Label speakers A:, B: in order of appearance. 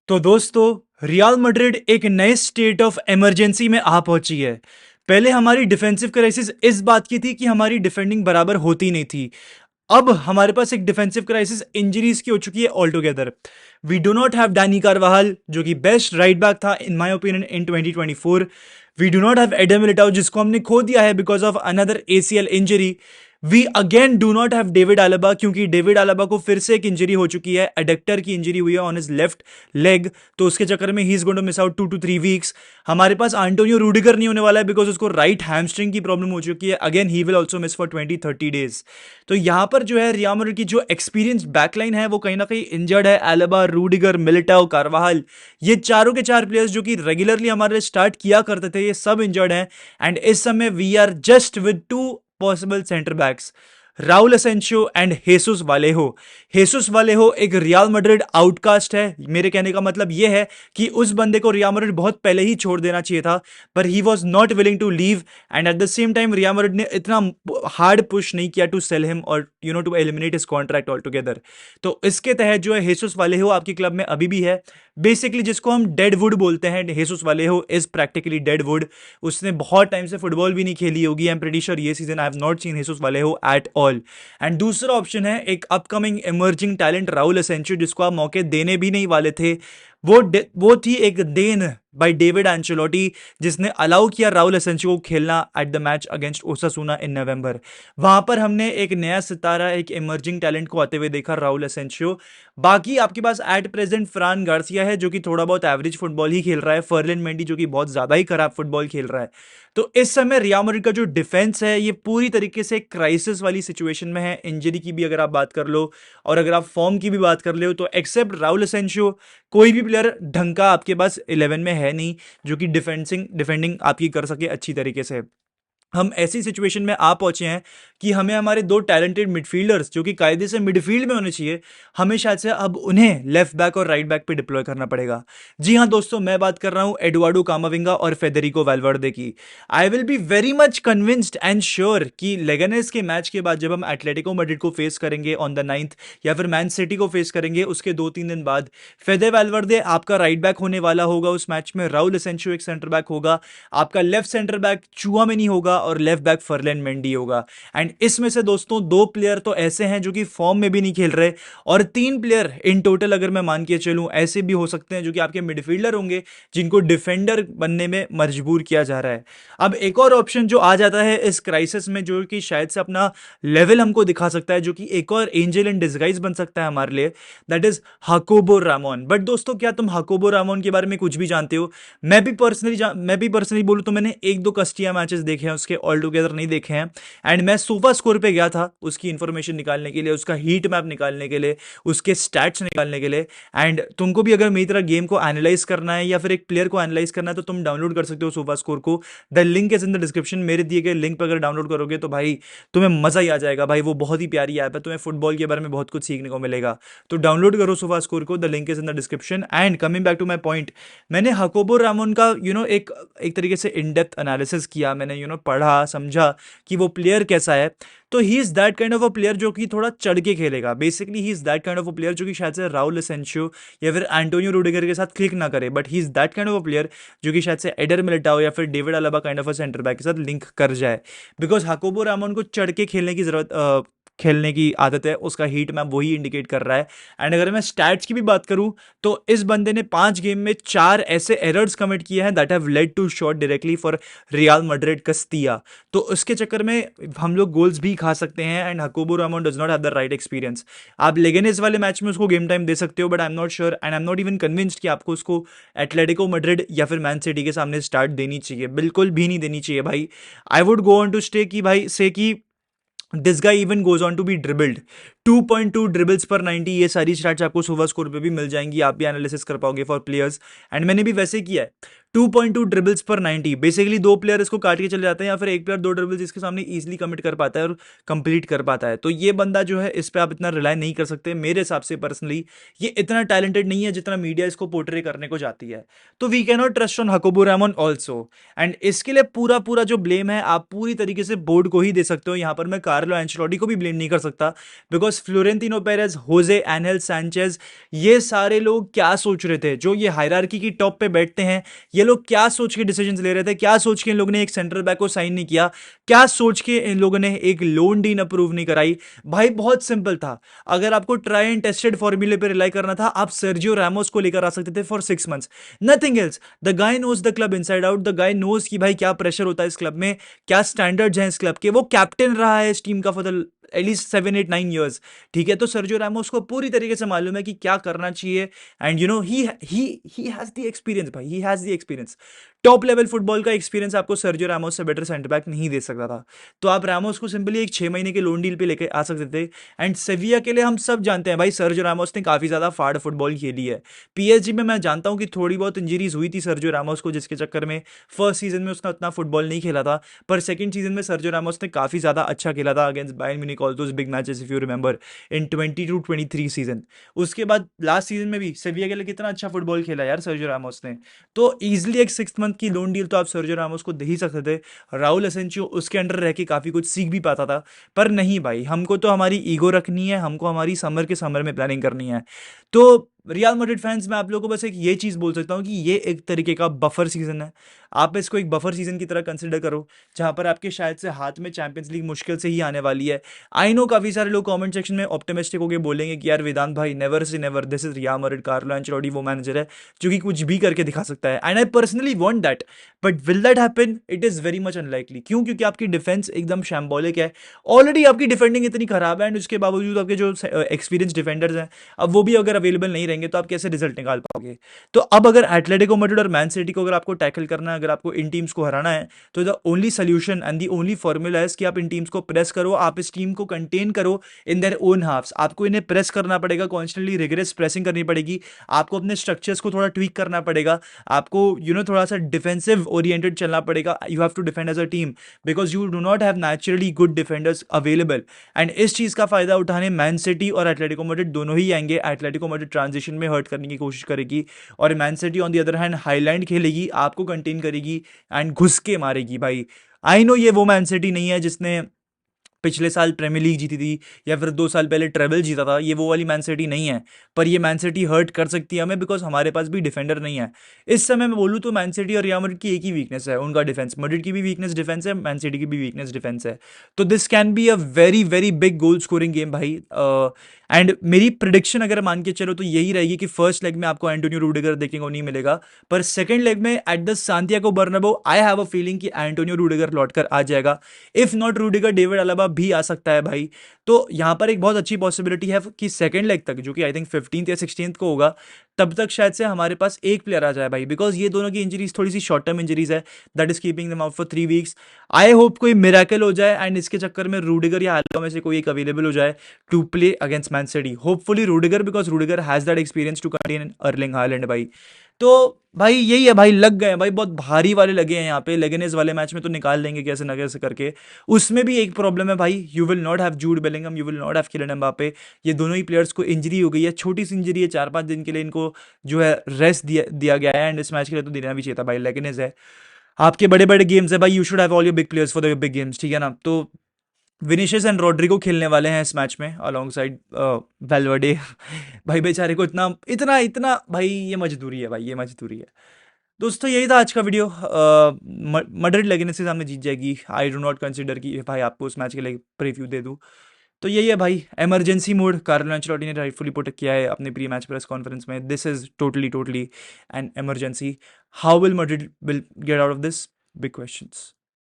A: तो दोस्तों real Madrid एक नए स्टेट ऑफ इमरजेंसी में आ पहुंची है। पहले हमारी डिफेंसिव क्राइसिस इस बात की थी कि हमारी डिफेंडिंग बराबर होती नहीं थी। अब हमारे पास एक डिफेंसिव क्राइसिस इंजरीज की हो चुकी है all together. We do not have Dani Carvajal जो कि बेस्ट राइट बैक था in my opinion in 2024। We do not have Eder Militao जिसको हमने खो दिया है because of another ACL injury. We again do not have David Alaba क्योंकि David आलबा को फिर से एक इंजरी हो चुकी है, एडक्टर की इंजरी हुई है ऑन हिज लेफ्ट लेग, तो उसके चक्कर में he is going to miss out 2 to 3 weeks. हमारे पास एंटोनियो रूडिगर नहीं होने वाला है बिकॉज उसको राइट हैमस्ट्रिंग की प्रॉब्लम हो चुकी है, again he will also miss for 20-30 days. तो यहां पर जो है रियल मैड्रिड की जो एक्सपीरियंस बैकलाइन है वो कहीं ना कहीं इंजर्ड है। आलबा, रूडिगर, मिलिटाओ, कारवाहल, ये चारों के चार प्लेयर्स जो कि रेगुलरली हमारे स्टार्ट किया करते थे, ये सब इंजर्ड हैं। एंड इस समय we are just with two possible centre backs, Raul Asencio and Jesus Vallejo. Jesus Vallejo एक रियल मैड्रिड आउटकास्ट है। मेरे कहने का मतलब यह है कि उस बंदे को रियल मैड्रिड बहुत पहले ही छोड़ देना चाहिए था, पर he was not willing to leave. And at the same time Real Madrid ने इतना हार्ड पुश नहीं किया टू सेल हिम और to eliminate his contract all together. तो इसके तहत जो है हेसुस वालेहो आपके क्लब में अभी भी है। बेसिकली जिसको हम डेड वुड बोलते हैं, Jesus Vallejo is practically dead wood. उसने बहुत टाइम से फुटबॉल भी नहीं खेली होगी। आई एम प्रीटी श्योर ये season I have not seen Jesus Vallejo at all. And दूसरा ऑप्शन है एक upcoming emerging talent Raul Asensio, जिसको आप मौके देने भी नहीं वाले थे। वो थी एक देन बाय डेविड एंचेलोटी जिसने अलाउ किया राउल असेंसियो को खेलना at the match against Osasuna in November. वहां पर हमने एक नया सितारा, एक इमर्जिंग टैलेंट को आते हुए देखा, राउल असेंसियो। बाकी आपके पास एट प्रेजेंट फ्रान गार्सिया है जो कि थोड़ा बहुत एवरेज फुटबॉल ही खेल रहा है, फर्लिन मेंडी जो कि बहुत ज्यादा ही खराब फुटबॉल खेल रहा है। तो इस समय रियल मैड्रिड का जो डिफेंस है ये पूरी तरीके से क्राइसिस वाली सिचुएशन में है। इंजरी की भी अगर आप बात कर लो और अगर आप फॉर्म की भी बात कर लो तो एक्सेप्ट राउल असेंसियो कोई भी प्लेयर ढंग का आपके पास 11 में है नहीं जो कि डिफेंडिंग आपकी कर सके अच्छी तरीके से। हम ऐसी सिचुएशन में आ पहुंचे हैं कि हमें हमारे दो टैलेंटेड मिडफील्डर्स जो कि कायदे से मिडफील्ड में होने चाहिए, हमें शायद से अब उन्हें लेफ्ट बैक और राइट बैक पे डिप्लॉय करना पड़ेगा। जी हां दोस्तों, मैं बात कर रहा हूं एडुआर्डो कामाविंगा और फेडेरिको वैल्वर्दे की। I will be very much convinced and sure कि लेगनेस के मैच के बाद जब हम एटलेटिको मैड्रिड को फेस करेंगे ऑन द 9th या फिर मैन सिटी को फेस करेंगे उसके 2-3 दिन बाद, फेदे वैल्वर्दे आपका राइट बैक होने वाला होगा उस मैच में, राउल असेंसियो एक सेंटर बैक होगा, आपका लेफ्ट सेंटर बैक चुआमेनी होगा और लेफ्ट बैक फर्लैंड मेंडी होगा। एंड इसमें से दोस्तों 2 प्लेयर तो ऐसे हैं जो कि फॉर्म में भी नहीं खेल रहे और 3 प्लेयर इन टोटल अगर मैं मान के चलूं ऐसे भी हो सकते हैं जो कि आपके मिडफील्डर होंगे जिनको डिफेंडर बनने में मजबूर किया जा रहा है। अब एक और ऑप्शन जो आ जाता है इस क्राइसिस में जो कि शायद से अपना लेवल हमको दिखा सकता है, जो कि एक और एंजल इन डिस्गाइज बन सकता है हमारे लिए, दैट इज हाकोबो रामोन। बट दोस्तों क्या तुम हाकोबो रामोन के बारे में कुछ भी जानते हो? मैं भी पर्सनली बोलूं तो मैंने 1-2 कस्टिया मैचेस देखे हैं उसके, ऑल टुगेदर नहीं देखे हैं। एंड मैं सोफा स्कोर पे गया था उसकी इंफॉर्मेशन निकालने के लिए, उसका हीट मैप निकालने के लिए, उसके स्टैट्स निकालने के लिए। एंड तुमको भी अगर मेरी तरह गेम को एनालाइज करना है या फिर एक प्लेयर को एनालाइज करना है तो तुम डाउनलोड कर सकते हो सोफा स्कोर को। The link is in the description. मेरे दिए गए लिंक पर अगर डाउनलोड करोगे तो भाई तुम्हें मजा ही आ जाएगा। भाई वो बहुत ही प्यारी ऐप है, तुम्हें फुटबॉल के बारे में बहुत कुछ सीखने को मिलेगा। तो डाउनलोड करो सोफा स्कोर को, the link is in the description. And coming back to my point, मैंने हाकोबो रामोन का एक तरीके से इन डेप्थ एनालिसिस किया, मैंने पढ़ा समझा कि वो प्लेयर कैसा है। तो he is that kind of a player जो कि थोड़ा चढ़ के खेलेगा। Basically he is that kind of a player जो कि शायद से राउल असेंसियो या फिर एंटोनियो रूडिगर के साथ क्लिक ना करे, but he is that kind of a player जो कि शायद से एडर मिलिटाओ या फिर David Alaba kind of a centre back के साथ लिंक कर जाए। बिकॉज हाकोबो रामोन को चढ़ के खेलने की आदत है, उसका हीट मैप वही इंडिकेट कर रहा है। एंड अगर मैं स्टैट्स की भी बात करूं तो इस बंदे ने 5 गेम में 4 ऐसे एरर्स कमिट किए हैं that have led to shot directly for Real Madrid Castilla. तो उसके चक्कर में हम लोग गोल्स भी खा सकते हैं। And Jacobo Ramon does not have the right experience. आप लेगेनेस वाले मैच में उसको गेम टाइम दे सकते हो, but I am not sure and I am not even convinced कि आपको उसको एटलेटिको मैड्रिड या फिर मैन सिटी के सामने स्टार्ट देनी चाहिए, बिल्कुल भी नहीं देनी चाहिए भाई। I would go on to stay कि भाई से कि this guy even goes on to be dribbled 2.2 dribbles पर 90। ये सारी स्टैट्स आपको सोफा स्कोर पे भी मिल जाएंगी, आप भी एनालिसिस कर पाओगे फॉर प्लेयर्स। एंड मैंने भी वैसे किया है। 2.2 ड्रिबल्स पर 90। बेसिकली दो प्लेयर इसको काट के चले जाते हैं या फिर एक प्लेयर दो ड्रिबल्स इसके सामने इजीली कमिट कर पाता है और कंप्लीट कर पाता है। तो ये बंदा जो है इस पे आप इतना रिलाई नहीं कर सकते मेरे हिसाब से पर्सनली। ये इतना टैलेंटेड नहीं है जितना मीडिया इसको पोर्ट्रे करने को जाती है। तो we can not trust on Jacobo Ramon also. And इसके लिए पूरा पूरा जो ब्लेम है आप पूरी तरीके से बोर्ड को ही दे सकते हो। यहां पर मैं कार्लो एंचेलोटी को भी ब्लेम नहीं कर सकता, बिकॉज फ्लोरेंटिनो पेरेज, होजे एनहेल सैंचेज, ये सारे लोग क्या सोच रहे थे? जो ये हायरार्की की टॉप पे बैठते हैं, ये लोग क्या सोच के डिसीजंस ले रहे थे? क्या सोच के इन लोगों ने एक सेंट्रल बैक को साइन नहीं किया? क्या सोच के इन लोगों ने एक लोन डील अप्रूव नहीं कराई? भाई बहुत सिंपल था। अगर आपको ट्राई एंड टेस्टेड फॉर्मूले पे रिलाई करना था, आप सर्जियो रैमोस को लेकर आ सकते थे for 6 months, nothing else. The guy knows the club inside out, the guy knows कि भाई क्या प्रेशर होता है इस क्लब में, क्या स्टैंडर्ड्स हैं इस क्लब के। वो कैप्टन रहा है इस टीम का फॉर द एटलीस्ट 7-8-9 years। ठीक है, तो सर्जियो रैमोस को पूरी तरीके से मालूम है कि क्या करना चाहिए। And you know he has the experience भाई, he has the experience. Top level football का एक्सपीरियंस आपको सर्जियो रैमोस से बेटर सेंटर बैक नहीं दे सकता था। तो आप रैमोस को सिंपली एक 6 महीने के लोन डील पे लेके आ सकते थे। एंड सेविया के लिए हम सब जानते हैं भाई, सर्जियो रैमोस ने काफी ज्यादा फाड़ फुटबॉल खेली है। पीएसजी में मैं जानता हूं कि थोड़ी बहुत इंजरीज हुई थी सर्जियो रैमोस को, जिसके चक्कर में फर्स्ट सीजन में उसने उतना फुटबॉल नहीं खेला था। पर सेकंड सीजन में सर्जियो रैमोस ने काफी ज्यादा अच्छा खेला था against Bayern Munich, all those big matches if you remember in 22-23 season. उसके बाद लास्ट सीजन में भी सेविया के लिए कितना अच्छा फुटबॉल खेला यार सर्जियो रैमोस ने। तो इजीली एक 6 month की लोन डील तो आप सर्जियो रामोस को दे ही सकते थे। राहुल एसेंसियो उसके अंडर रह के काफी कुछ सीख भी पाता था। पर नहीं भाई, हमको तो हमारी ईगो रखनी है, हमको हमारी समर के समर में प्लानिंग करनी है। तो रियल मैड्रिड फैंस, मैं आप लोगों को बस एक ये चीज बोल सकता हूँ कि ये एक तरीके का बफर सीजन है। आप इसको एक बफर सीजन की तरह कंसिडर करो, जहां पर आपके शायद से हाथ में चैंपियंस लीग मुश्किल से ही आने वाली है। आई नो काफी सारे लोग कमेंट सेक्शन में ऑप्टिमिस्टिक होकर बोलेंगे कि यार वेदांत भाई, never say never, this is real Madrid, Carlo Ancelotti वो मैनेजर है जो कि कुछ भी करके दिखा सकता है। And I personally want that, but will that happen? It is very much unlikely. क्यों? क्योंकि आपकी डिफेंस एकदम शैम्बोलिक है। ऑलरेडी आपकी डिफेंडिंग इतनी खराब है, एंड उसके बावजूद आपके जो एक्सपीरियंस डिफेंडर्स हैं, अब वो भी अगर अवेलेबल नहीं रहेंगे तो आप कैसे रिजल्ट निकाल पाओगे? तो अब अगर एटलेटिको मैड्रिड और मैन सिटी को अगर आपको टैकल करना है, अगर आपको इन टीम्स को हराना है, तो the only solution and the only formula है कि आप इन टीम्स को प्रेस करो, आप इस टीम को कंटेन करो इन देयर ओन हाफ्स। आपको इन्हें प्रेस करना पड़ेगा, कॉन्स्टेंटली रिग्रेस प्रेसिंग करनी पड़ेगी, आपको अपने स्ट्रक्चर्स को थोड़ा ट्वीक करना पड़ेगा, आपको थोड़ा सा डिफेंसिव ओरिएंटेड चलना पड़ेगा। You have to defend as a team because you do not have naturally good defenders available. And इस चीज का फायदा उठाने मैन सिटी और एटलेटिको मैड्रिड दोनों ही आएंगे। एटलेटिको मैड्रिड ट्रांजिशन में हर्ट करने की कोशिश करेगी और Man City on the other hand highlight खेलेगी, आपको कंटेन करेगी एंड घुस के मारेगी भाई। आई नो ये वो मैन सिटी नहीं है जिसने पिछले साल प्रीमियर लीग जीती थी या फिर 2 साल पहले ट्रेवल जीता था, ये वो वाली मैन सिटी नहीं है। पर ये मैन सिटी हर्ट कर सकती है हमें बिकॉज हमारे पास भी डिफेंडर नहीं है। इस समय मैं बोलूँ तो मैन सिटी और रियल मैड्रिड की एक ही वीकनेस है, उनका डिफेंस। मैड्रिड की भी वीकनेस डिफेंस है, मैन सिटी की भी वीकनेस डिफेंस है। तो this can be a very very big goal scoring game भाई। एंड मेरी प्रिडिक्शन अगर मान के चलो तो यही रहेगी कि फर्स्ट लेग में आपको एंटोनियो रूडिगर देखने को नहीं मिलेगा, पर सेकंड लेग में at the Santiago Bernabeu I have a feeling कि एंटोनियो रूडिगर लौटकर आ जाएगा। If not Rudiger, David Alaba भी आ सकता है भाई। तो यहां पर एक बहुत अच्छी पॉसिबिलिटी है कि सेकंड लेग तक, जो कि आई थिंक 15th या 16th को होगा, तब तक शायद से हमारे पास एक प्लेयर आ जाए भाई, बिकॉज ये दोनों की इंजरीज थोड़ी सी शॉर्ट टर्म इंजरीज है, that is keeping them out for 3 weeks। I hope कोई मिराकल हो जाए एंड इसके चक्कर में रूडिगर या अलाबा में से कोई एक अवेलेबल हो जाए to play against Man City. Hopefully Rudiger, because Rudiger has that experience to contain Erling Haaland भाई। तो भाई यही है भाई, लग गए भाई, बहुत भारी वाले लगे हैं यहाँ पे। लेगनेस वाले मैच में तो निकाल देंगे कैसे ना कैसे करके। उसमें भी एक प्रॉब्लम है भाई, you will not have Jude Bellingham, you will not have Kylian Mbappe. ये दोनों ही प्लेयर्स को इंजरी हो गई है, छोटी सी इंजरी है, 4-5 दिन के लिए इनको जो है रेस्ट दिया गया है। एंड इस मैच के लिए तो देना भी चाहिए था भाई। लेगनेस है, आपके बड़े बड़े गेम्स है भाई, you should have all your big players for the big games, ठीक है ना। तो विनिशियस एंड रॉड्रिगो खेलने वाले हैं इस मैच में अलॉन्ग साइड वेलवर्डे। भाई बेचारे को इतना इतना इतना भाई, ये मजदूरी है भाई, ये मजदूरी है। दोस्तों यही था आज का वीडियो। मैड्रिड लेगेनेस के सामने जीत जाएगी। आई डू नॉट कंसिडर कि भाई आपको उस मैच के लिए प्रीव्यू दे दूँ। तो यही है भाई, इमरजेंसी मोड कार्लो एंचेलोटी ने राइटफुली पुट किया है अपने प्री मैच प्रेस कॉन्फ्रेंस में। This is totally an emergency. How will Madrid will get out of this? Big questions.